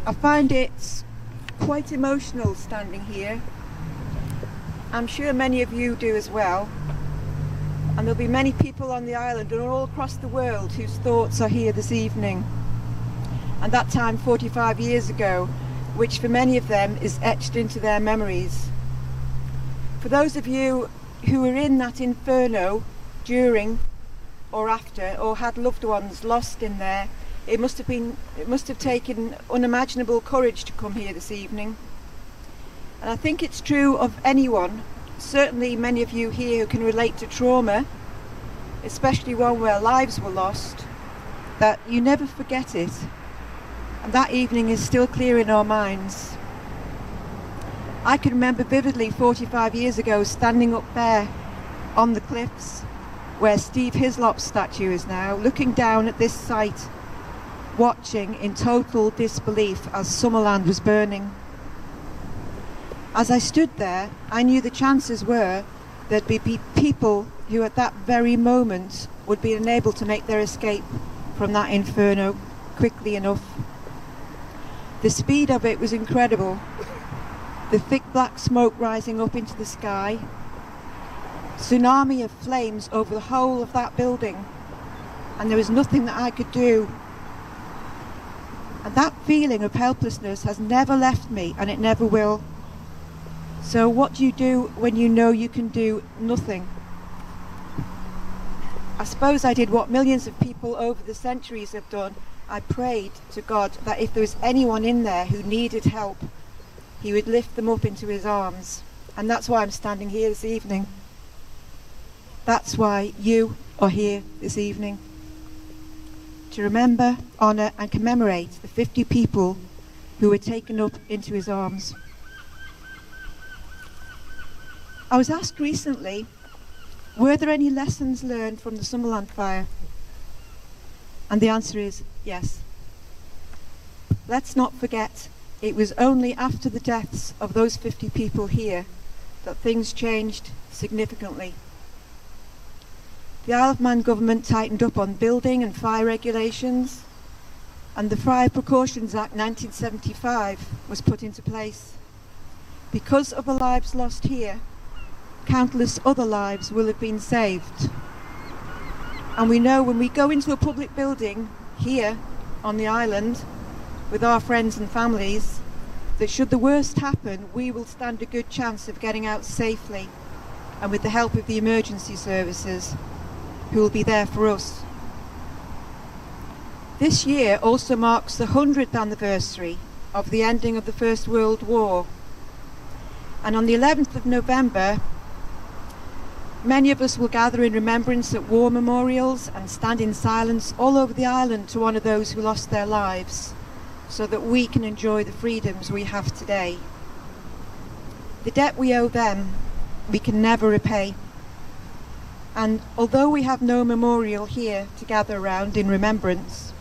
I find it quite emotional standing here. I'm sure many of you do as well. And there'll be many people on the island and all across the world whose thoughts are here this evening. And that time 45 years ago, which for many of them is etched into their memories. For those of you who were in that inferno during or after, or had loved ones lost in there, it must have taken unimaginable courage to come here this evening. And I think it's true of anyone, certainly many of you here who can relate to trauma, especially one where lives were lost, that you never forget it. And that evening is still clear in our minds. I can remember vividly 45 years ago standing up there on the cliffs where Steve Hislop's statue is now, looking down at this site, watching in total disbelief as Summerland was burning. As I stood there, I knew the chances were there'd be people who at that very moment would be unable to make their escape from that inferno quickly enough. The speed of it was incredible. The thick black smoke rising up into the sky, tsunami of flames over the whole of that building, and there was nothing that I could do. And that feeling of helplessness has never left me, and it never will. So what do you do when you know you can do nothing? I suppose I did what millions of people over the centuries have done. I prayed to God that if there was anyone in there who needed help, he would lift them up into his arms. And that's why I'm standing here this evening. That's why you are here this evening. To remember, honour and commemorate the 50 people who were taken up into his arms. I was asked recently, were there any lessons learned from the Summerland fire? And the answer is yes. Let's not forget, it was only after the deaths of those 50 people here that things changed significantly. The Isle of Man government tightened up on building and fire regulations, and the Fire Precautions Act 1975 was put into place. Because of the lives lost here, countless other lives will have been saved. And we know when we go into a public building here on the island with our friends and families, that should the worst happen, we will stand a good chance of getting out safely and with the help of the emergency services who will be there for us. This year also marks the 100th anniversary of the ending of the First World War. And on the 11th of November, many of us will gather in remembrance at war memorials and stand in silence all over the island to honour those who lost their lives, so that we can enjoy the freedoms we have today. The debt we owe them, we can never repay. And although we have no memorial here to gather around in remembrance,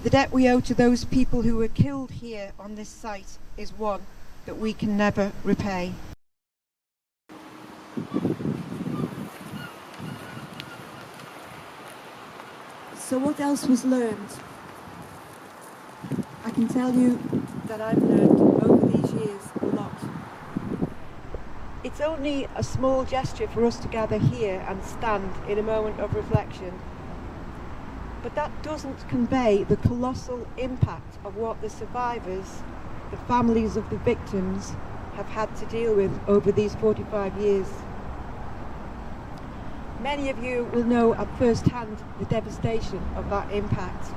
the debt we owe to those people who were killed here on this site is one that we can never repay. So what else was learned? I can tell you that I've learned over these years a lot. It's only a small gesture for us to gather here and stand in a moment of reflection. But that doesn't convey the colossal impact of what the survivors, the families of the victims, have had to deal with over these 45 years. Many of you will know at first hand the devastation of that impact.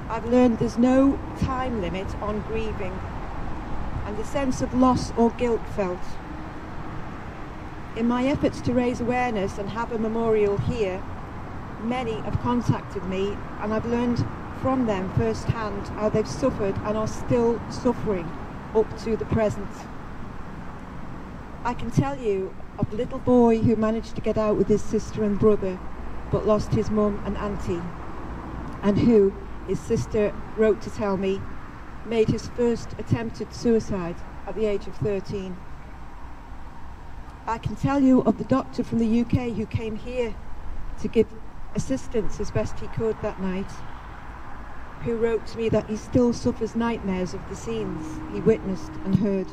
I've learned there's no time limit on grieving, and the sense of loss or guilt felt. In my efforts to raise awareness and have a memorial here, many have contacted me, and I've learned from them firsthand how they've suffered and are still suffering up to the present. I can tell you of a little boy who managed to get out with his sister and brother, but lost his mum and auntie, and who, his sister wrote to tell me, made his first attempted suicide at the age of 13. I can tell you of the doctor from the UK who came here to give assistance as best he could that night. who wrote to me that he still suffers nightmares of the scenes he witnessed and heard.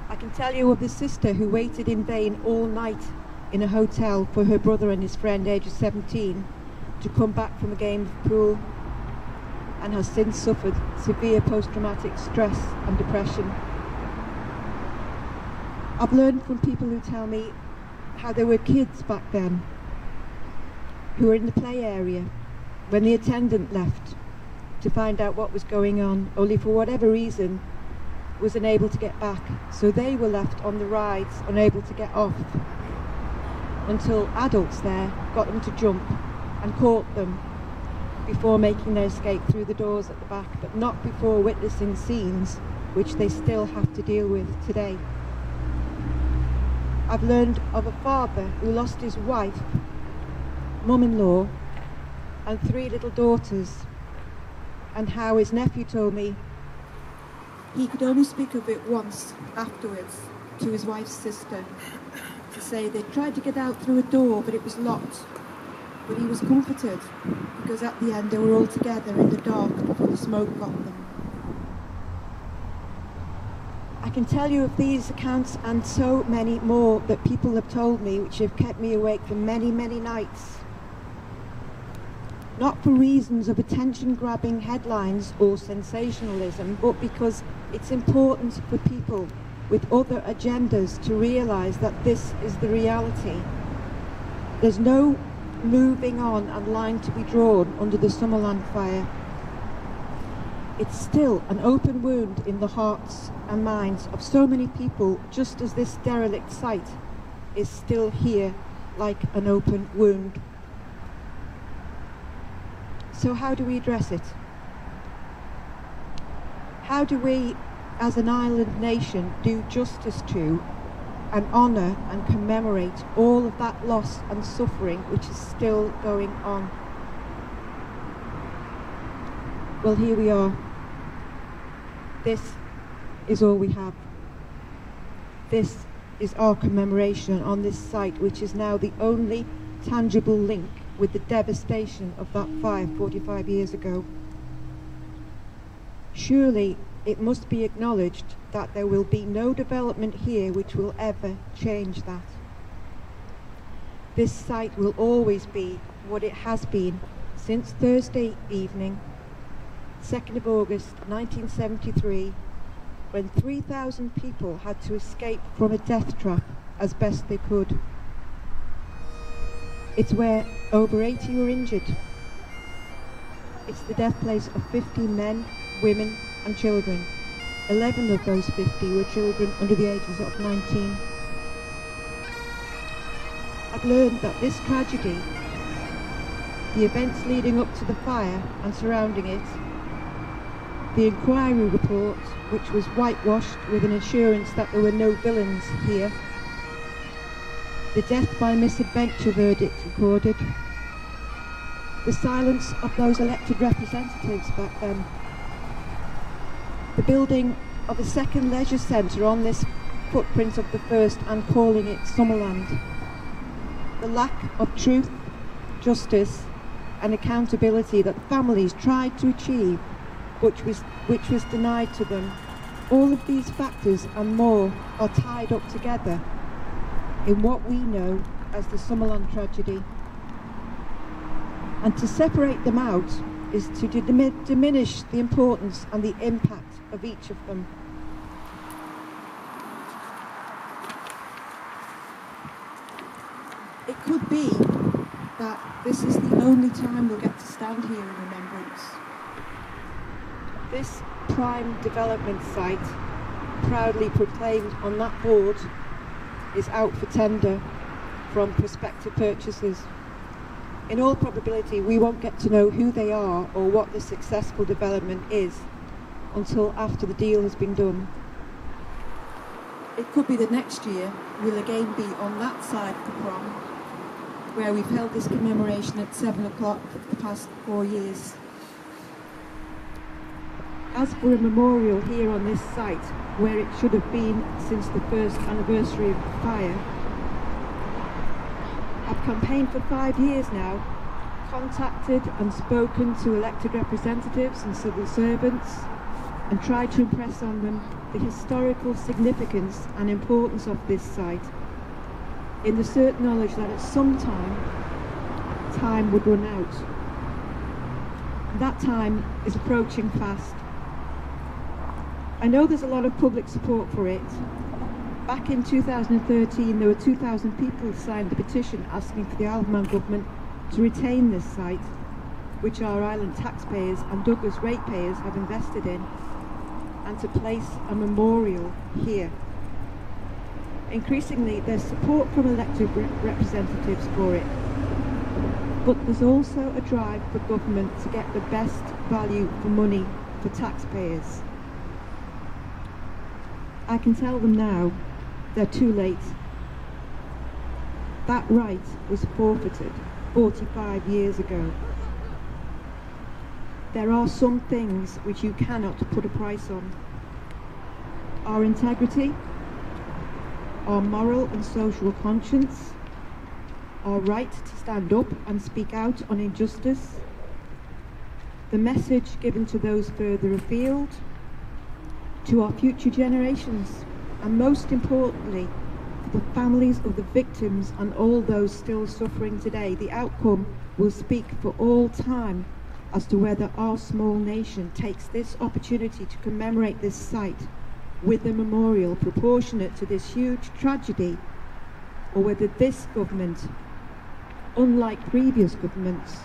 I can tell you of the sister who waited in vain all night in a hotel for her brother and his friend, aged 17, to come back from a game of pool, and has since suffered severe post-traumatic stress and depression. I've learned from people who tell me how there were kids back then who were in the play area when the attendant left to find out what was going on, only for whatever reason was unable to get back. So they were left on the rides, unable to get off, until adults there got them to jump and caught them before making their escape through the doors at the back, but not before witnessing scenes which they still have to deal with today. I've learned of a father who lost his wife, mum-in-law, and 3 little daughters, and how his nephew told me he could only speak of it once afterwards to his wife's sister, to say they tried to get out through a door but it was locked, but he was comforted because at the end they were all together in the dark before the smoke got them. I can tell you of these accounts and so many more that people have told me, which have kept me awake for many, many nights. Not for reasons of attention-grabbing headlines or sensationalism, but because it's important for people with other agendas to realise that this is the reality. There's no moving on and line to be drawn under the Summerland fire. It's still an open wound in the hearts and minds of so many people, just as this derelict site is still here like an open wound. So how do we address it? How do we, as an island nation, do justice to and honour and commemorate all of that loss and suffering which is still going on? Well, here we are. This is all we have. This is our commemoration on this site, which is now the only tangible link with the devastation of that fire 45 years ago. Surely it must be acknowledged that there will be no development here which will ever change that. This site will always be what it has been since Thursday evening, 2nd of August 1973, when 3,000 people had to escape from a death trap as best they could. It's where over 80 were injured. It's the death place of 50 men, women and children. 11 of those 50 were children under the ages of 19. I've learned that this tragedy, the events leading up to the fire and surrounding it, the inquiry report, which was whitewashed with an assurance that there were no villains here, the death by misadventure verdict recorded, the silence of those elected representatives back then, the building of a second leisure centre on this footprint of the first and calling it Summerland, the lack of truth, justice and accountability that families tried to achieve, which was denied to them. All of these factors and more are tied up together in what we know as the Summerland tragedy. And to separate them out is to diminish the importance and the impact of each of them. It could be that this is the only time we'll get to stand here in remembrance. This prime development site, proudly proclaimed on that board, is out for tender from prospective purchasers. In all probability, we won't get to know who they are or what the successful development is until after the deal has been done. It could be that next year we'll again be on that side of the prom, where we've held this commemoration at 7 o'clock for the past 4 years. As for a memorial here on this site, where it should have been since the first anniversary of the fire, I've campaigned for 5 years now contacted and spoken to elected representatives and civil servants and tried to impress on them the historical significance and importance of this site, in the certain knowledge that at some time would run out. That time is approaching fast. I know there's a lot of public support for it. Back in 2013, there were 2,000 people signed the petition asking for the Isle of Man government to retain this site, which our island taxpayers and Douglas ratepayers have invested in, and to place a memorial here. Increasingly, there's support from elected representatives for it, but there's also a drive for government to get the best value for money for taxpayers. I can tell them now, they're too late. That right was forfeited 45 years ago. There are some things which you cannot put a price on. Our integrity, our moral and social conscience, our right to stand up and speak out on injustice, the message given to those further afield, to our future generations, and most importantly, the families of the victims and all those still suffering today. The outcome will speak for all time as to whether our small nation takes this opportunity to commemorate this site with a memorial proportionate to this huge tragedy, or whether this government, unlike previous governments,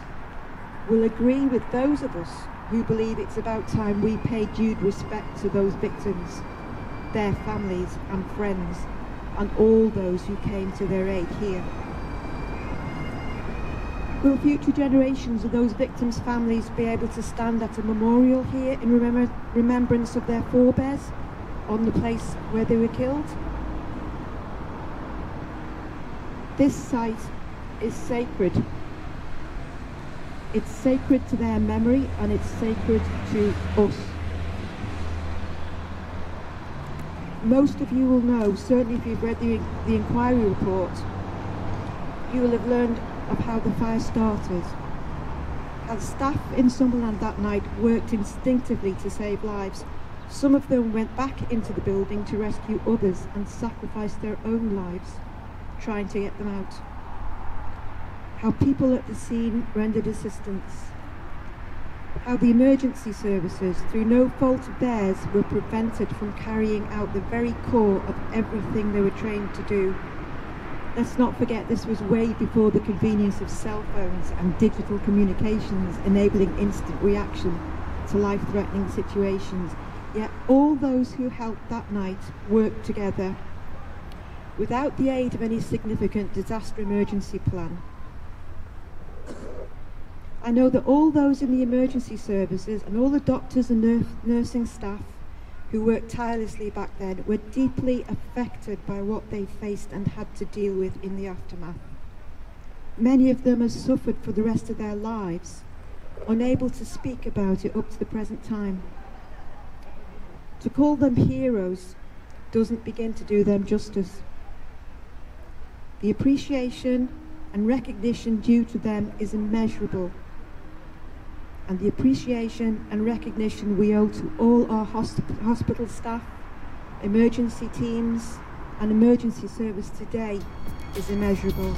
will agree with those of us who believe it's about time we pay due respect to those victims, their families and friends, and all those who came to their aid here. Will future generations of those victims' families be able to stand at a memorial here in remembrance of their forebears on the place where they were killed? This site is sacred. It's sacred to their memory, and it's sacred to us. Most of you will know, certainly if you've read the inquiry report, you will have learned of how the fire started. How staff in Summerland that night worked instinctively to save lives. Some of them went back into the building to rescue others and sacrificed their own lives trying to get them out. How people at the scene rendered assistance. How the emergency services, through no fault of theirs, were prevented from carrying out the very core of everything they were trained to do. Let's not forget this was way before the convenience of cell phones and digital communications enabling instant reaction to life-threatening situations. Yet all those who helped that night worked together without the aid of any significant disaster emergency plan. I know that all those in the emergency services and all the doctors and nursing staff who worked tirelessly back then were deeply affected by what they faced and had to deal with in the aftermath. Many of them have suffered for the rest of their lives, unable to speak about it up to the present time. To call them heroes doesn't begin to do them justice. The appreciation and recognition due to them is immeasurable. And the appreciation and recognition we owe to all our hospital staff, emergency teams and emergency service today is immeasurable.